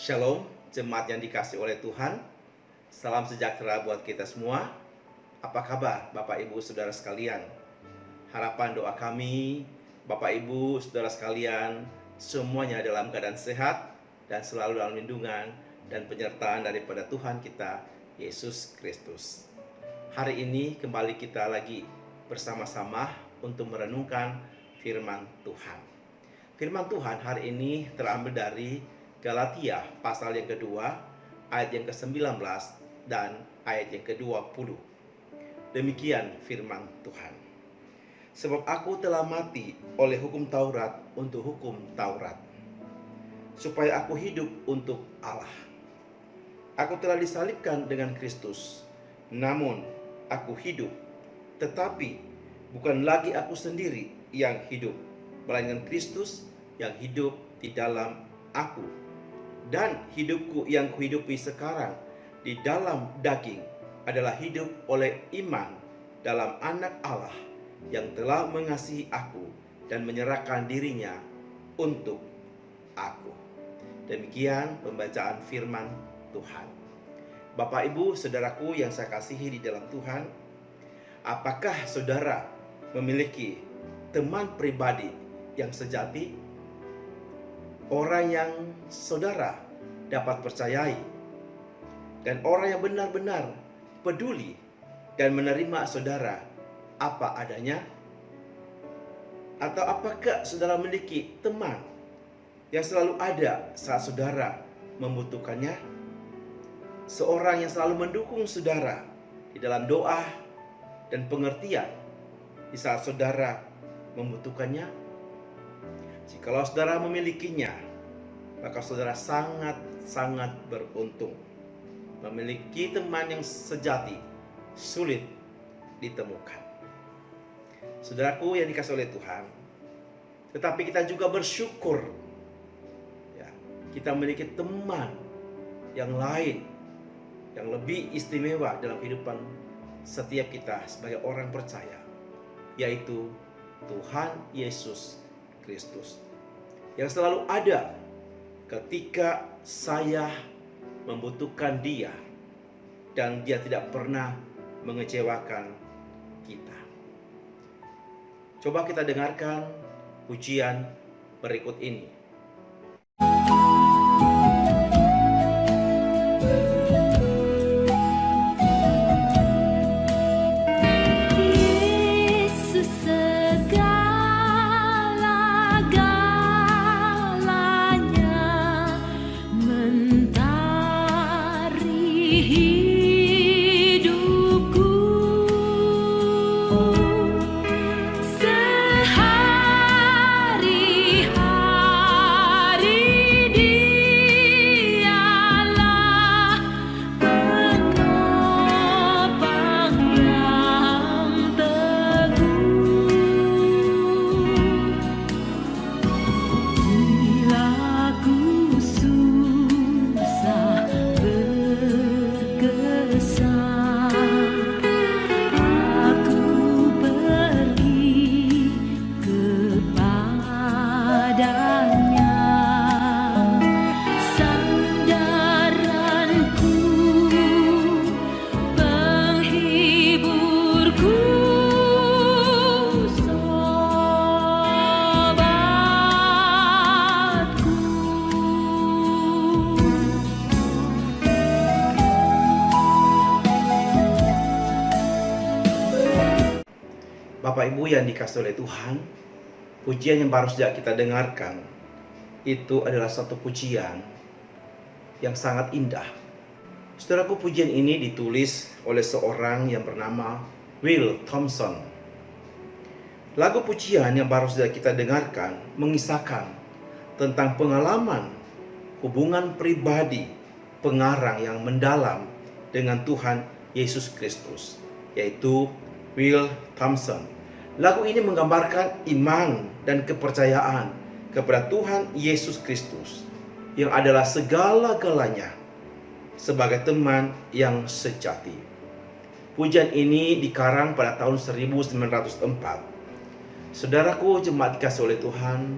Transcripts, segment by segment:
Shalom, jemaat yang dikasih oleh Tuhan. Salam sejahtera buat kita semua. Apa kabar Bapak Ibu Saudara sekalian? Harapan doa kami, Bapak Ibu Saudara sekalian, semuanya dalam keadaan sehat dan selalu dalam lindungan dan penyertaan daripada Tuhan kita, Yesus Kristus. Hari ini kembali kita lagi bersama-sama untuk merenungkan firman Tuhan. Firman Tuhan hari ini terambil dari Galatia pasal yang kedua, ayat yang ke-19 dan ayat yang ke-20. Demikian firman Tuhan. Sebab aku telah mati oleh hukum Taurat untuk hukum Taurat, supaya aku hidup untuk Allah. Aku telah disalibkan dengan Kristus, namun aku hidup, tetapi bukan lagi aku sendiri yang hidup, melainkan Kristus yang hidup di dalam aku. Dan hidupku yang kuhidupi sekarang di dalam daging adalah hidup oleh iman dalam Anak Allah yang telah mengasihi aku dan menyerahkan dirinya untuk aku. Demikian pembacaan firman Tuhan. Bapak Ibu Saudaraku yang saya kasihi di dalam Tuhan, apakah saudara memiliki teman pribadi yang sejati? Orang yang saudara dapat percayai, dan orang yang benar-benar peduli dan menerima saudara apa adanya? Atau apakah saudara memiliki teman yang selalu ada saat saudara membutuhkannya? Seorang yang selalu mendukung saudara di dalam doa dan pengertian di saat saudara membutuhkannya? Jikalau saudara memilikinya, maka saudara sangat beruntung. Memiliki teman yang sejati sulit ditemukan. Saudaraku yang dikasihi oleh Tuhan, tetapi kita juga bersyukur ya, kita memiliki teman yang lain yang lebih istimewa dalam kehidupan setiap kita sebagai orang percaya, yaitu Tuhan Yesus Kristus, yang selalu ada ketika saya membutuhkan Dia, dan Dia tidak pernah mengecewakan kita. Coba kita dengarkan pujian berikut ini. Bapak Ibu yang dikasihi oleh Tuhan, pujian yang baru saja kita dengarkan itu adalah satu pujian yang sangat indah. Saudaraku, pujian ini ditulis oleh seorang yang bernama Will Thompson. Lagu pujian yang baru saja kita dengarkan mengisahkan tentang pengalaman hubungan pribadi pengarang yang mendalam dengan Tuhan Yesus Kristus, yaitu Will Thompson. Lagu ini menggambarkan iman dan kepercayaan kepada Tuhan Yesus Kristus yang adalah segala-galanya sebagai teman yang sejati. Pujian ini dikarang pada tahun 1904. Saudaraku jemaat dikasihi oleh Tuhan,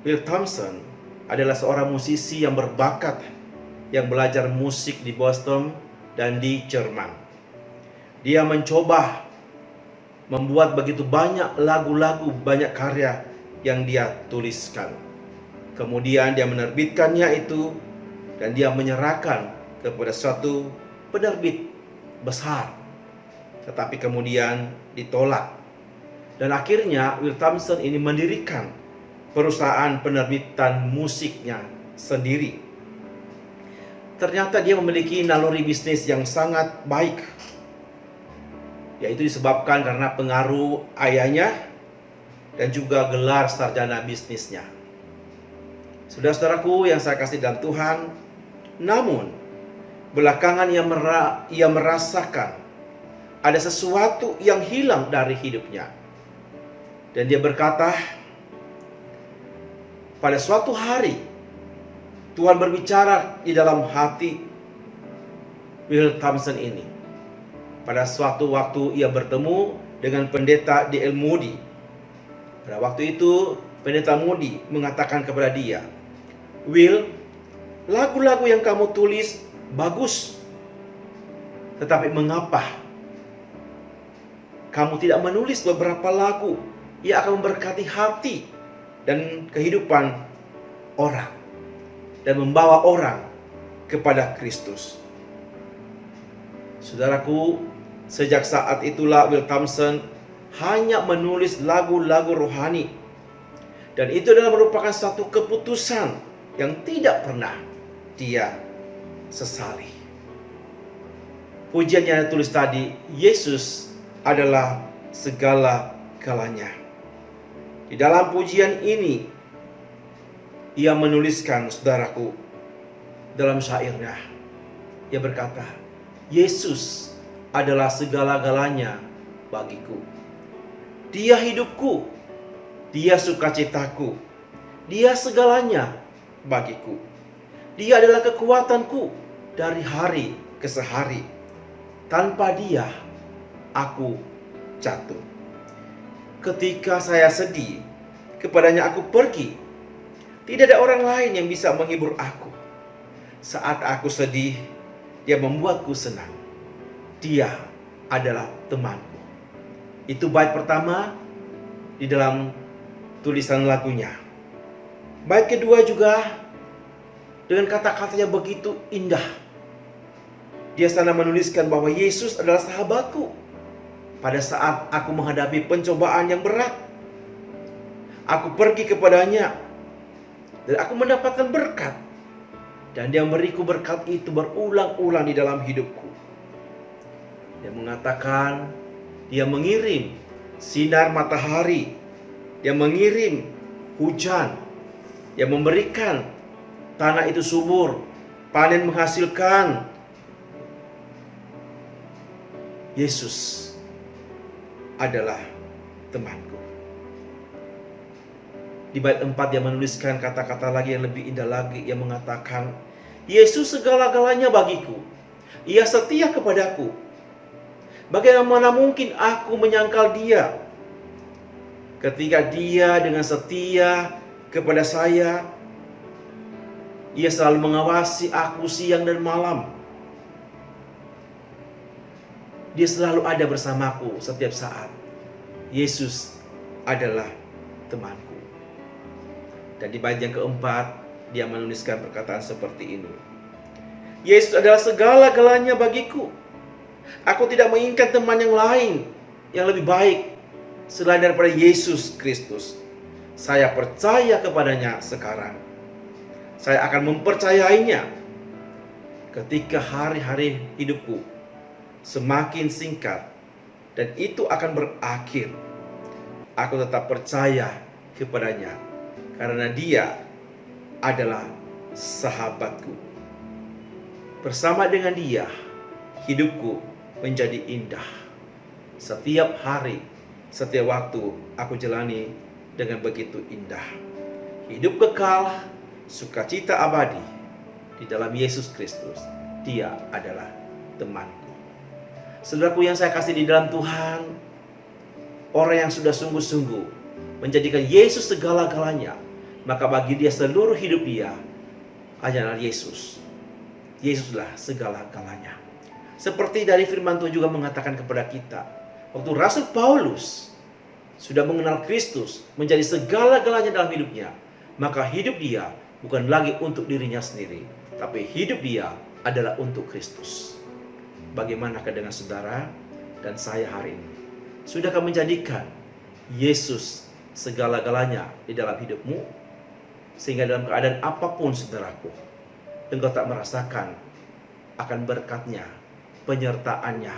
Will Thompson adalah seorang musisi yang berbakat yang belajar musik di Boston dan di Jerman. Dia mencoba membuat begitu banyak lagu-lagu, banyak karya yang dia tuliskan. Kemudian dia menerbitkannya itu dan dia menyerahkan kepada suatu penerbit besar. Tetapi kemudian ditolak. Dan akhirnya Will Thompson ini mendirikan perusahaan penerbitan musiknya sendiri. Ternyata dia memiliki naluri bisnis yang sangat baik, yaitu disebabkan karena pengaruh ayahnya dan juga gelar sarjana bisnisnya. Saudara-saudaraku yang saya kasih dalam Tuhan, namun belakangan ia merasakan ada sesuatu yang hilang dari hidupnya. Dan dia berkata, pada suatu hari Tuhan berbicara di dalam hati Will Thompson ini. Pada suatu waktu ia bertemu dengan pendeta D.L. Moody. Pada waktu itu pendeta Moody mengatakan kepada dia, "Will, lagu-lagu yang kamu tulis bagus. Tetapi mengapa kamu tidak menulis beberapa lagu yang akan memberkati hati dan kehidupan orang dan membawa orang kepada Kristus?" Saudaraku, sejak saat itulah Will Thompson hanya menulis lagu-lagu rohani. Dan itu adalah merupakan satu keputusan yang tidak pernah dia sesali. Pujian yang ditulis tadi, Yesus adalah segala-galanya. Di dalam pujian ini, ia menuliskan, saudaraku, dalam syairnya, ia berkata, Yesus adalah segala-galanya bagiku. Dia hidupku, dia sukacitaku, dia segalanya bagiku. Dia adalah kekuatanku dari hari ke hari. Tanpa dia, aku jatuh. Ketika saya sedih, kepadanya aku pergi. Tidak ada orang lain yang bisa menghibur aku. Saat aku sedih, dia membuatku senang. Dia adalah temanku. Itu bait pertama di dalam tulisan lagunya. Bait kedua juga dengan kata-katanya begitu indah. Dia sana menuliskan bahwa Yesus adalah sahabatku pada saat aku menghadapi pencobaan yang berat. Aku pergi kepadanya dan aku mendapatkan berkat. Dan dia memberiku berkat itu berulang-ulang di dalam hidupku. Dia mengatakan, dia mengirim sinar matahari, dia mengirim hujan, dia memberikan tanah itu subur, panen menghasilkan. Yesus adalah temanku. Di bait 4 dia menuliskan kata-kata lagi yang lebih indah lagi. Yang mengatakan, Yesus segala-galanya bagiku. Ia setia kepadaku. Bagaimana mungkin aku menyangkal dia? Ketika dia dengan setia kepada saya, ia selalu mengawasi aku siang dan malam. Dia selalu ada bersamaku setiap saat. Yesus adalah temanku. Dan di bait yang keempat, dia menuliskan perkataan seperti ini. Yesus adalah segala-galanya bagiku. Aku tidak menginginkan teman yang lain yang lebih baik selain daripada Yesus Kristus. Saya percaya kepadanya sekarang. Saya akan mempercayainya ketika hari-hari hidupku semakin singkat dan itu akan berakhir. Aku tetap percaya kepadanya karena dia adalah sahabatku. Bersama dengan dia, hidupku menjadi indah. Setiap hari, setiap waktu aku jalani dengan begitu indah. Hidup kekal, sukacita abadi di dalam Yesus Kristus. Dia adalah temanku. Saudaraku yang saya kasih di dalam Tuhan, orang yang sudah sungguh-sungguh menjadikan Yesus segala-galanya, maka bagi dia seluruh hidup dia adalah Yesus. Yesuslah segala-galanya. Seperti dari firman Tuhan juga mengatakan kepada kita, waktu Rasul Paulus sudah mengenal Kristus menjadi segala-galanya dalam hidupnya, maka hidup dia bukan lagi untuk dirinya sendiri, tapi hidup dia adalah untuk Kristus. Bagaimanakah dengan saudara dan saya hari ini? Sudahkah menjadikan Yesus segala-galanya di dalam hidupmu? Sehingga dalam keadaan apapun saudaraku, engkau tak merasakan akan berkatnya, penyertaannya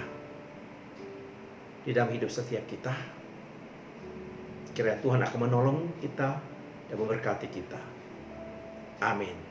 di dalam hidup setiap kita. Kiranya Tuhan akan menolong kita dan memberkati kita. Amin.